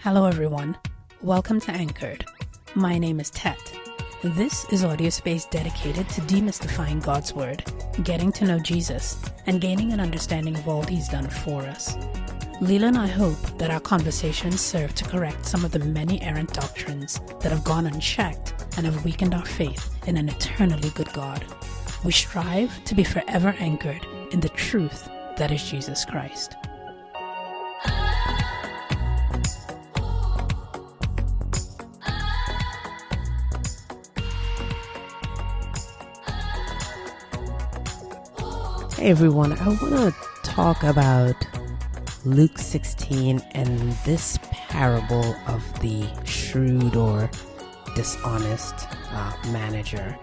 Hello everyone, welcome to Anchored. My name is Tet. This is audio space dedicated to demystifying God's Word, getting to know Jesus, and gaining an understanding of all He's done for us. Leela and I hope that our conversations serve to correct some of the many errant doctrines that have gone unchecked and have weakened our faith in an eternally good God. We strive to be forever anchored in the truth that is Jesus Christ. Hey everyone, I want to talk about Luke 16 and this parable of the shrewd or dishonest manager.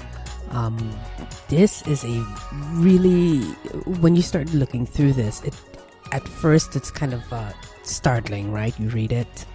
This is a really, when you start looking through this, at first it's kind of startling, right? You read it.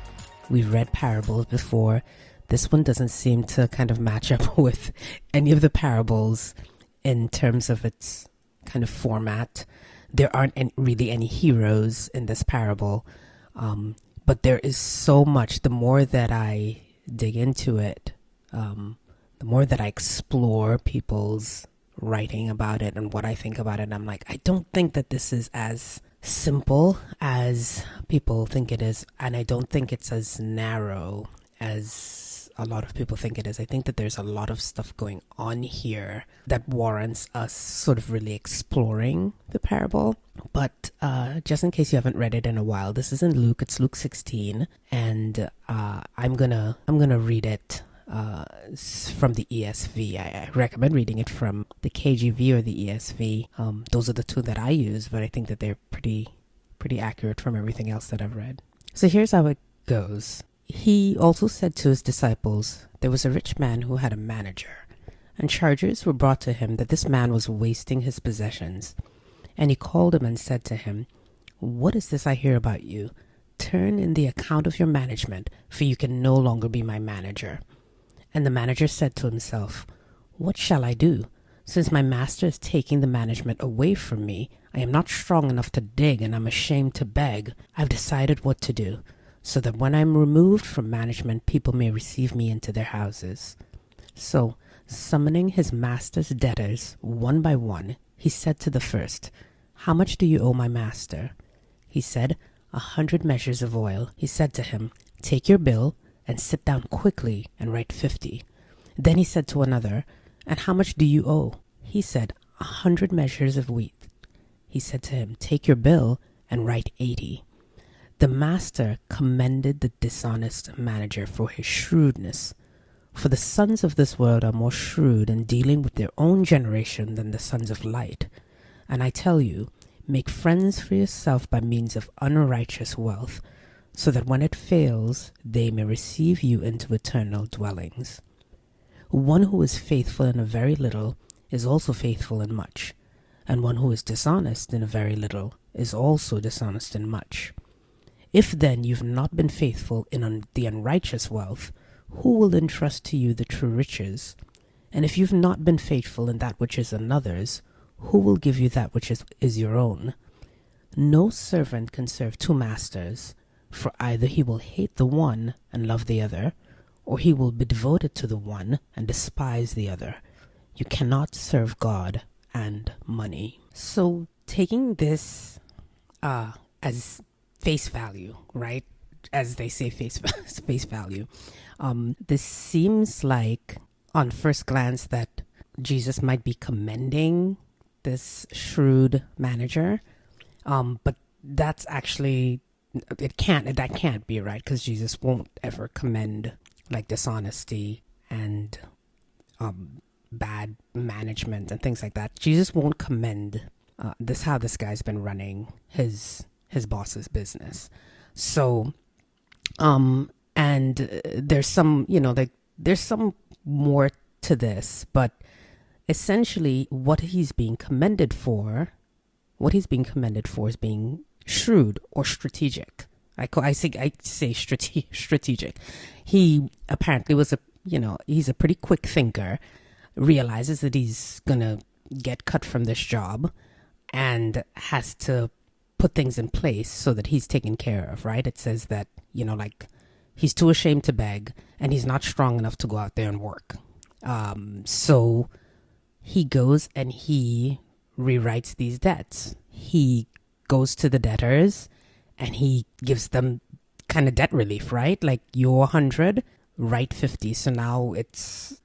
We've read parables before. This one doesn't seem to kind of match up with any of the parables in terms of its kind of format. There aren't really any heroes in this parable, but there is so much. The more that I dig into it, the more that I explore people's writing about it and what I think about it, I'm like, I don't think that this is as simple as people think it is, and I don't think it's as narrow as a lot of people think it is. I think that there's a lot of stuff going on here that warrants us sort of really exploring the parable. But just in case you haven't read it in a while, this is in Luke. It's Luke 16, and I'm gonna read it from the ESV. I recommend reading it from the KJV or the ESV. Those are the two that I use, but I think that they're pretty accurate from everything else that I've read. So here's how it goes. He also said to his disciples, there was a rich man who had a manager, and charges were brought to him that this man was wasting his possessions. And he called him and said to him, "What is this I hear about you? Turn in the account of your management, for you can no longer be my manager." And the manager said to himself, "What shall I do? Since my master is taking the management away from me, I am not strong enough to dig, and I'm ashamed to beg. I've decided what to do, so that when I'm removed from management, people may receive me into their houses." So, summoning his master's debtors one by one, he said to the first, "How much do you owe my master?" He said, 100 measures of oil. He said to him, "Take your bill and sit down quickly and write 50. Then he said to another, "And how much do you owe?" He said, 100 measures of wheat. He said to him, "Take your bill and write 80. The master commended the dishonest manager for his shrewdness. For the sons of this world are more shrewd in dealing with their own generation than the sons of light. And I tell you, make friends for yourself by means of unrighteous wealth, so that when it fails, they may receive you into eternal dwellings. One who is faithful in a very little is also faithful in much, and one who is dishonest in a very little is also dishonest in much. If then you've not been faithful in the unrighteous wealth, who will entrust to you the true riches? And if you've not been faithful in that which is another's, who will give you that which is your own? No servant can serve two masters, for either he will hate the one and love the other, or he will be devoted to the one and despise the other. You cannot serve God and money." So taking this as face value, right? As they say, face value. This seems like, on first glance, that Jesus might be commending this shrewd manager, but that's actually that can't be right, because Jesus won't ever commend like dishonesty and bad management and things like that. Jesus won't commend how this guy's been running his boss's business. So, and there's some, there's some more to this, but essentially what he's being commended for is being shrewd or strategic. I say strategic. He apparently was he's a pretty quick thinker, realizes that he's gonna get cut from this job and has to put things in place so that he's taken care of, right? It says that, like he's too ashamed to beg, and he's not strong enough to go out there and work. So he goes and he rewrites these debts. He goes to the debtors and he gives them kind of debt relief, right? Like, you're 100, write 50. So now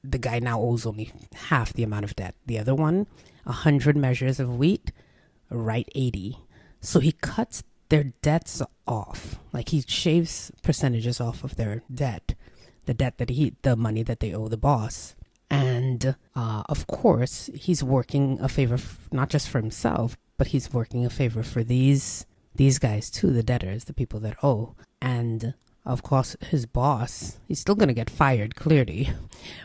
the guy now owes only half the amount of debt. The other one, 100 measures of wheat, write 80. So he cuts their debts off. Like, he shaves percentages off of their debt, the money that they owe the boss. And of course, he's working a favor not just for himself, but he's working a favor for these guys too, the debtors, the people that owe. And of course, his boss, he's still going to get fired, clearly.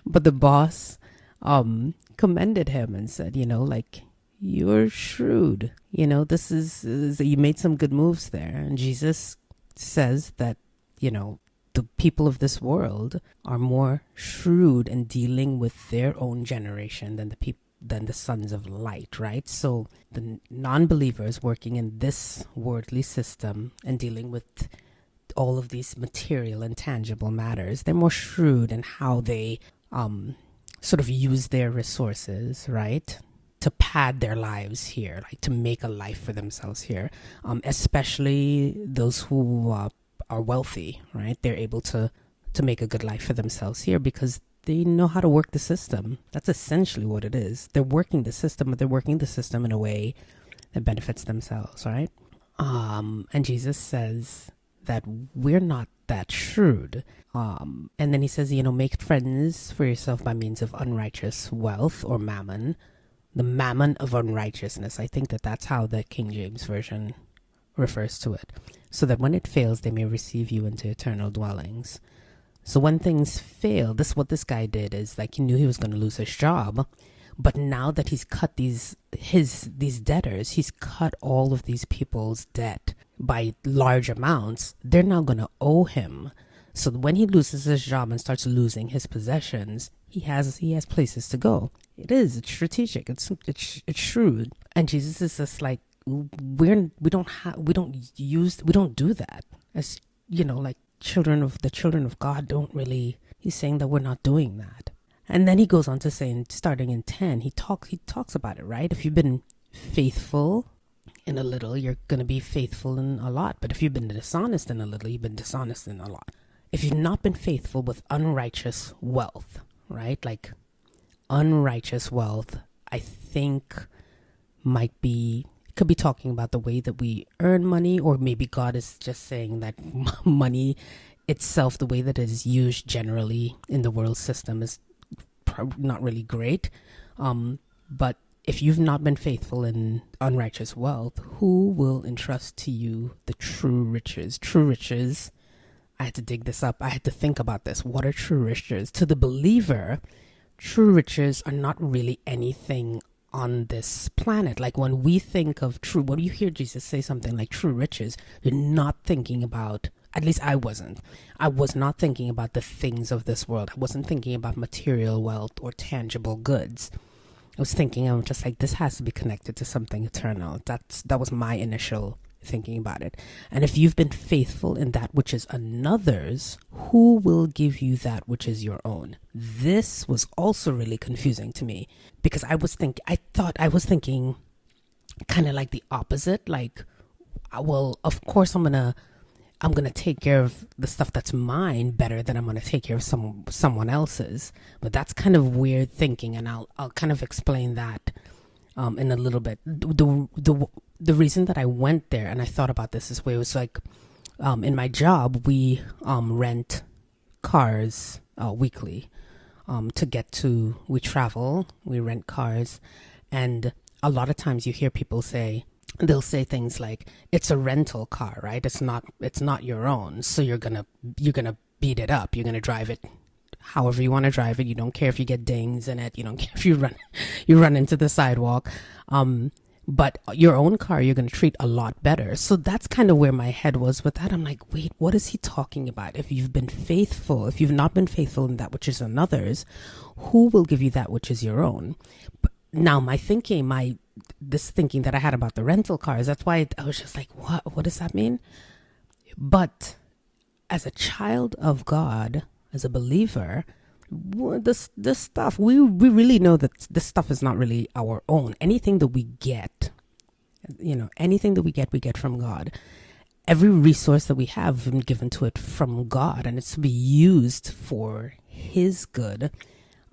But the boss commended him and said, like, you're shrewd. This is you made some good moves there. And Jesus says that, the people of this world are more shrewd in dealing with their own generation than the sons of light, right? So the non-believers working in this worldly system and dealing with all of these material and tangible matters, they're more shrewd in how they sort of use their resources, right, to pad their lives here, like to make a life for themselves here, especially those who are wealthy, right? They're able to make a good life for themselves here because they know how to work the system. That's essentially what it is. They're working the system, but they're working the system in a way that benefits themselves, right? And Jesus says that we're not that shrewd. And then he says, make friends for yourself by means of unrighteous wealth or mammon, the mammon of unrighteousness. I think that's how the King James Version refers to it. So that when it fails, they may receive you into eternal dwellings. So when things fail, what this guy did is, like, he knew he was going to lose his job. But now that he's cut these debtors, he's cut all of these people's debt by large amounts. They're now going to owe him. So when he loses his job and starts losing his possessions, he has places to go. It's strategic. It's shrewd. And Jesus is just like, we don't do that. As like children of God don't really. He's saying that we're not doing that. And then he goes on to say, starting in 10, he talks about it, right? If you've been faithful in a little, you're going to be faithful in a lot. But if you've been dishonest in a little, you've been dishonest in a lot. If you've not been faithful with unrighteous wealth, right? Like, unrighteous wealth, I think could be talking about the way that we earn money, or maybe God is just saying that money itself, the way that it is used generally in the world system, is not really great. But if you've not been faithful in unrighteous wealth, who will entrust to you the true riches? True riches, I had to dig this up. I had to think about this. What are true riches? To the believer, true riches are not really anything on this planet. Like, when we think of when you hear Jesus say something like true riches, you're not thinking about, at least I was not thinking about the things of this world. I wasn't thinking about material wealth or tangible goods. I was thinking, I'm just like, this has to be connected to something eternal. That was my initial thinking about it. And if you've been faithful in that which is another's, who will give you that which is your own? This was also really confusing to me, because I thought I was thinking kind of like the opposite. Like, well, of course I'm gonna take care of the stuff that's mine better than I'm gonna take care of someone else's. But that's kind of weird thinking, and I'll kind of explain that in a little bit. The reason that I went there and I thought about this way was, like, in my job, we rent cars weekly we travel, we rent cars. And a lot of times you hear people they'll say things like, it's a rental car, right? It's not your own. So you're going to beat it up. You're going to drive it however you want to drive it. You don't care if you get dings in it. You don't care if you run into the sidewalk. But your own car, you're going to treat a lot better. So that's kind of where my head was with that. I'm like, wait, what is he talking about? If you've not been faithful in that which is another's, who will give you that which is your own? But now this thinking that I had about the rental cars, that's why I was just like, what does that mean? But as a child of God, as a believer, this stuff, we really know that this stuff is not really our own. Anything that we get, anything that we get from God. Every resource that we have been given to it from God, and it's to be used for His good.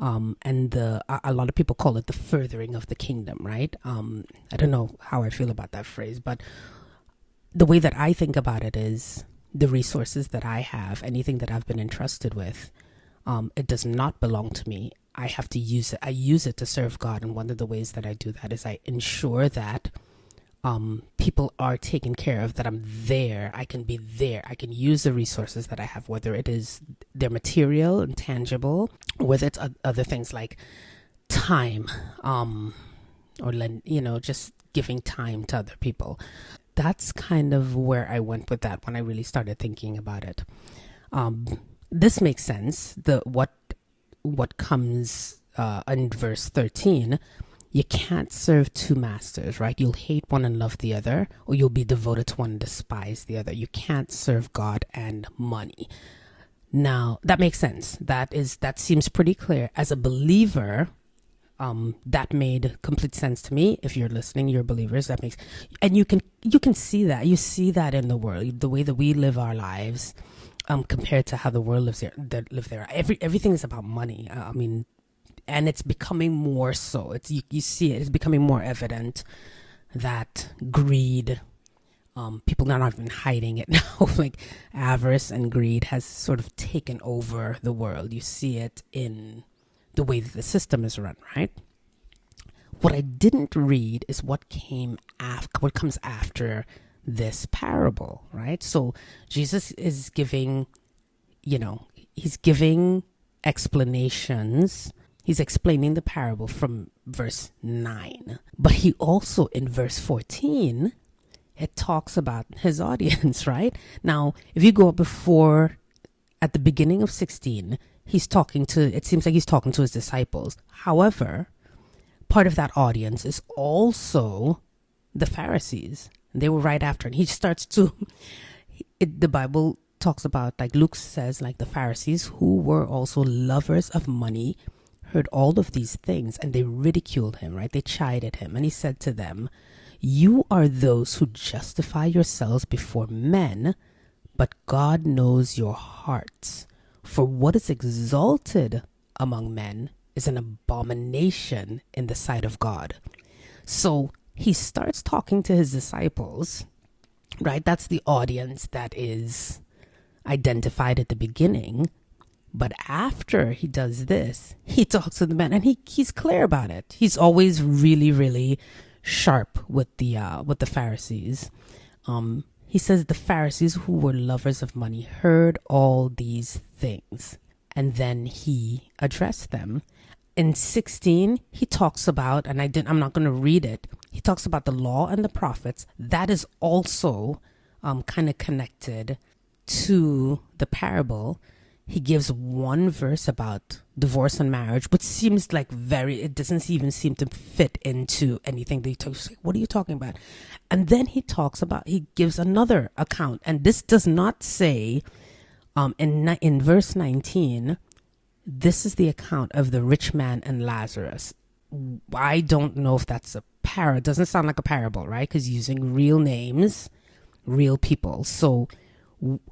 And a lot of people call it the furthering of the kingdom, right? I don't know how I feel about that phrase, but the way that I think about it is the resources that I have, anything that I've been entrusted with, it does not belong to me. I have to use it. I use it to serve God. And one of the ways that I do that is I ensure that people are taken care of, that I'm there. I can be there. I can use the resources that I have, whether it is their material and tangible, whether it's other things like time, or just giving time to other people. That's kind of where I went with that when I really started thinking about it. This makes sense. What comes in verse 13, you can't serve two masters, right? You'll hate one and love the other, or you'll be devoted to one and despise the other. You can't serve God and money. Now, that makes sense. That seems pretty clear. As a believer, that made complete sense to me. If you're listening, you're believers. And you can see that. You see that in the world, the way that we live our lives, compared to how the world lives there. Everything is about money. And it's becoming more so. You see it. It's becoming more evident that greed. People are not even hiding it now. Like avarice and greed has sort of taken over the world. You see it in the way that the system is run, right? What I didn't read is what comes after this parable, right? So Jesus is giving, he's giving explanations. He's explaining the parable from verse 9. But he also, in verse 14, it talks about his audience, right? Now, if you go up at the beginning of 16, it seems like he's talking to his disciples. However, part of that audience is also the Pharisees. They were right after. And he starts the Bible talks about, like Luke says, like the Pharisees, who were also lovers of money, heard all of these things and they ridiculed him, right? They chided him. And he said to them, "You are those who justify yourselves before men, but God knows your hearts. For what is exalted among men is an abomination in the sight of God." So he starts talking to his disciples, right? That's the audience that is identified at the beginning. But after he does this, he talks to the men, and he's clear about it. He's always really, really sharp with the Pharisees. He says the Pharisees, who were lovers of money, heard all these things, and then he addressed them. In 16, he talks about, and I'm not going to read it. He talks about the law and the prophets. That is also kind of connected to the parable. He gives one verse about divorce and marriage, which seems like it doesn't even seem to fit into anything that he talks. What are you talking about? And then he gives another account. And this does not say, in verse 19, this is the account of the rich man and Lazarus. I don't know if that's a parable. It doesn't sound like a parable, right? Because using real names, real people. So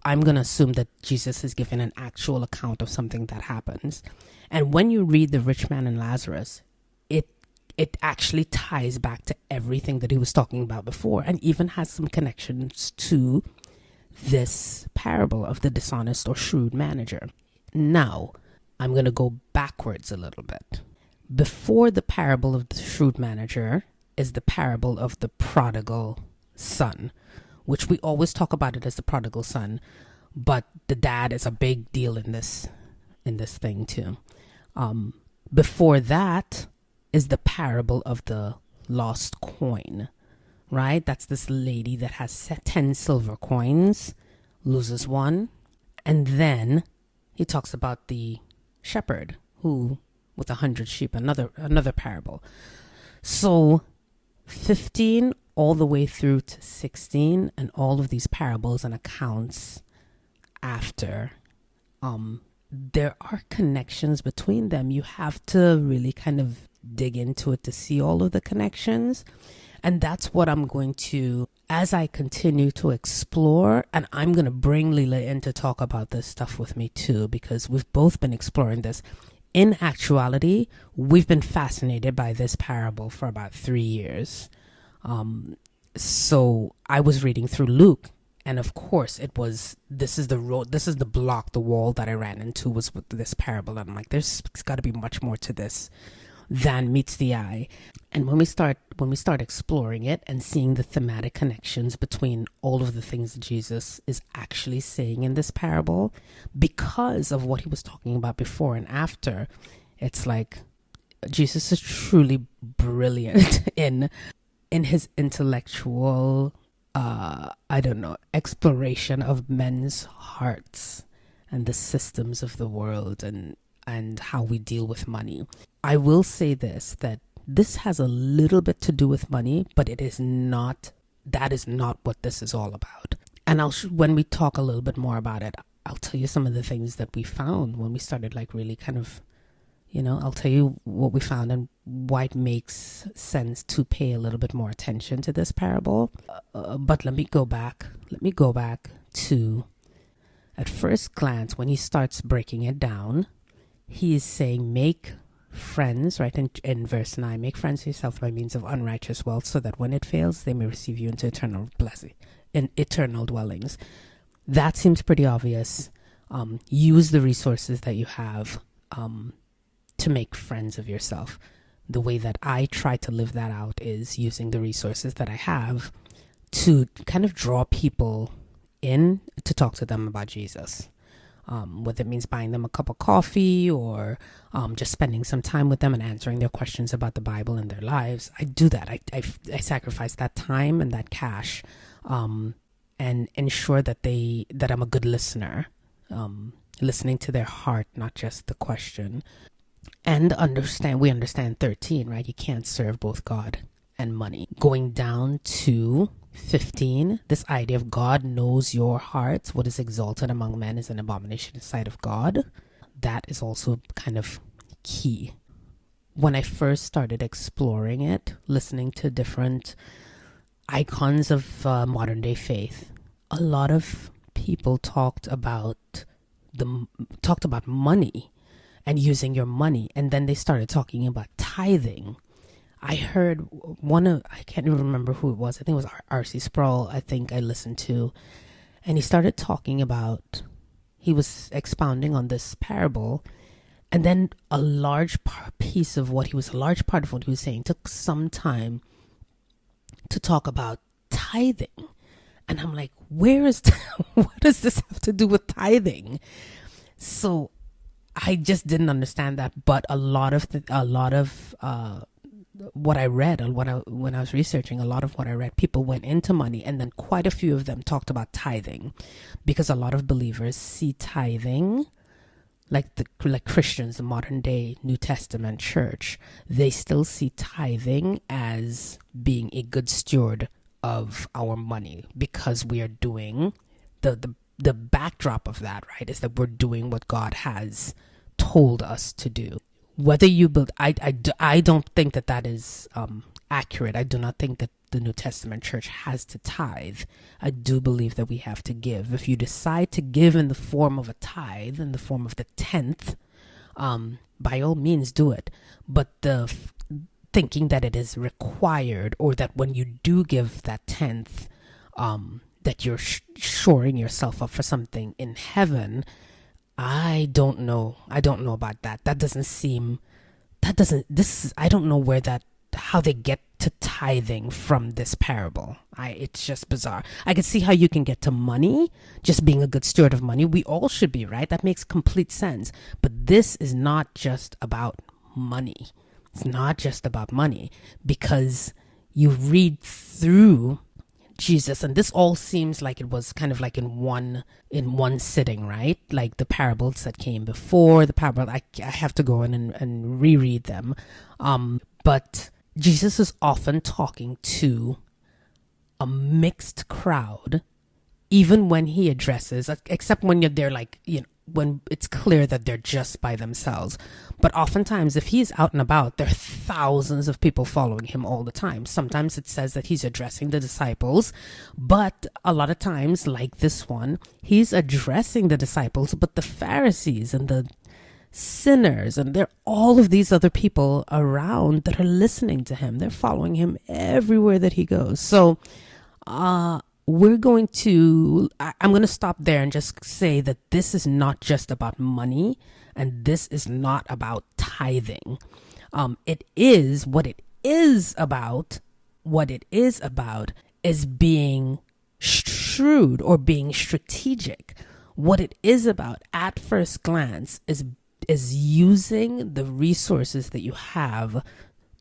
I'm going to assume that Jesus is giving an actual account of something that happens. And when you read the rich man and Lazarus, it actually ties back to everything that he was talking about before, and even has some connections to this parable of the dishonest or shrewd manager. Now, I'm going to go backwards a little bit. Before the parable of the shrewd manager is the parable of the prodigal son, which we always talk about it as the prodigal son, but the dad is a big deal in this thing too. Before that is the parable of the lost coin, right? That's this lady that has 10 silver coins, loses one, and then he talks about the shepherd who with 100 sheep, another parable. So 15 all the way through to 16, and all of these parables and accounts after, there are connections between them. You have to really kind of dig into it to see all of the connections. And that's what I'm going to, as I continue to explore, and I'm going to bring Leela in to talk about this stuff with me too, because we've both been exploring this. In actuality, we've been fascinated by this parable for about 3 years. So I was reading through Luke, and of course it was, this is the road, this is the block, the wall that I ran into was with this parable. And I'm like, there's got to be much more to this than meets the eye. And when we start exploring it and seeing the thematic connections between all of the things that Jesus is actually saying in this parable, because of what he was talking about before and after, it's like Jesus is truly brilliant in his intellectual exploration of men's hearts and the systems of the world and how we deal with money. I will say this, that this has a little bit to do with money, but that is not what this is all about. And when we talk a little bit more about it, I'll tell you some of the things that we found when we started really kind of, I'll tell you what we found and why it makes sense to pay a little bit more attention to this parable. But let me go back to, at first glance, when he starts breaking it down, he is saying, make friends, right? In verse 9, make friends for yourself by means of unrighteous wealth, so that when it fails, they may receive you into eternal blessing, in eternal dwellings. That seems pretty obvious. Use the resources that you have to make friends of yourself. The way that I try to live that out is using the resources that I have to kind of draw people in to talk to them about Jesus. Whether it means buying them a cup of coffee or just spending some time with them and answering their questions about the Bible and their lives. I do that. I sacrifice that time and that cash and ensure that I'm a good listener, listening to their heart, not just the question. And we understand 13, right? You can't serve both God and money. Going down to 15, this idea of God knows your hearts. What is exalted among men is an abomination in the sight of God. That is also kind of key. When I first started exploring it, listening to different icons of modern day faith, a lot of people talked about money and using your money, and then they started talking about tithing. I heard I can't even remember who it was. I think it was R.C. Sproul, I think I listened to. And he started talking about, he was expounding on this parable. And then a large part of what he was saying took some time to talk about tithing. And I'm like, what does this have to do with tithing? So I just didn't understand that. But a lot of what I read, when I was researching, a lot of what I read, people went into money, and then quite a few of them talked about tithing, because a lot of believers see tithing, like Christians, the modern day New Testament church, they still see tithing as being a good steward of our money, because we are doing the backdrop of that, right, is that we're doing what God has told us to do. Whether you build, I don't think that is accurate. I do not think that the New Testament church has to tithe. I do believe that we have to give. If you decide to give in the form of a tithe, in the form of the 10th, by all means do it. But the thinking that it is required, or that when you do give that 10th, that you're shoring yourself up for something in heaven, I don't know about that. I don't know how they get to tithing from this parable. It's just bizarre. I can see how you can get to money, just being a good steward of money. We all should be, right? That makes complete sense. But this is not just about money. It's not just about money, because you read through Jesus, and this all seems like it was kind of like in one sitting, right? Like the parables that came before the parable. I have to go in and reread them. But Jesus is often talking to a mixed crowd even when he addresses, except when they're like, when it's clear that they're just by themselves. But oftentimes, if he's out and about, there are thousands of people following him all the time. Sometimes it says that he's addressing the disciples, but a lot of times, like this one, he's addressing the disciples, but the Pharisees and the sinners, and there are all of these other people around that are listening to him. They're following him everywhere that he goes. So, I'm going to stop there and just say that this is not just about money, and this is not about tithing. It is what it is about. What it is about is being shrewd or being strategic. What it is about at first glance is using the resources that you have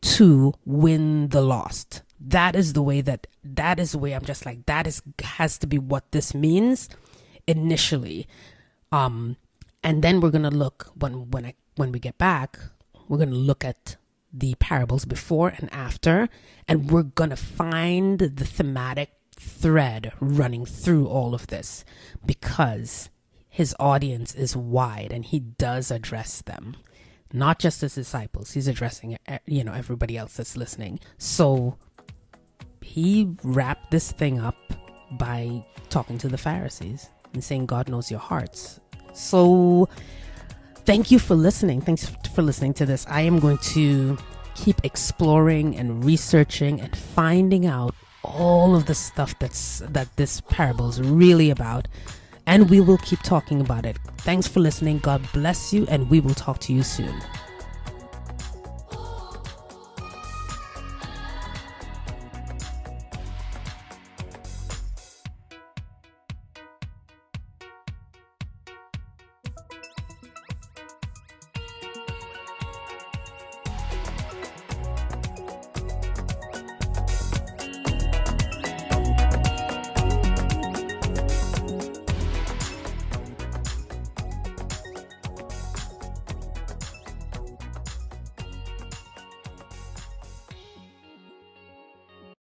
to win the lost. That is the way I'm just like, has to be what this means initially. And then we're going to look when we get back, we're going to look at the parables before and after, and we're going to find the thematic thread running through all of this, because his audience is wide and he does address them, not just his disciples. He's addressing, everybody else that's listening. So he wrapped this thing up by talking to the Pharisees and saying, God knows your hearts. So thank you for listening. Thanks for listening to this. I am going to keep exploring and researching and finding out all of the stuff that this parable is really about. And we will keep talking about it. Thanks for listening. God bless you, and we will talk to you soon.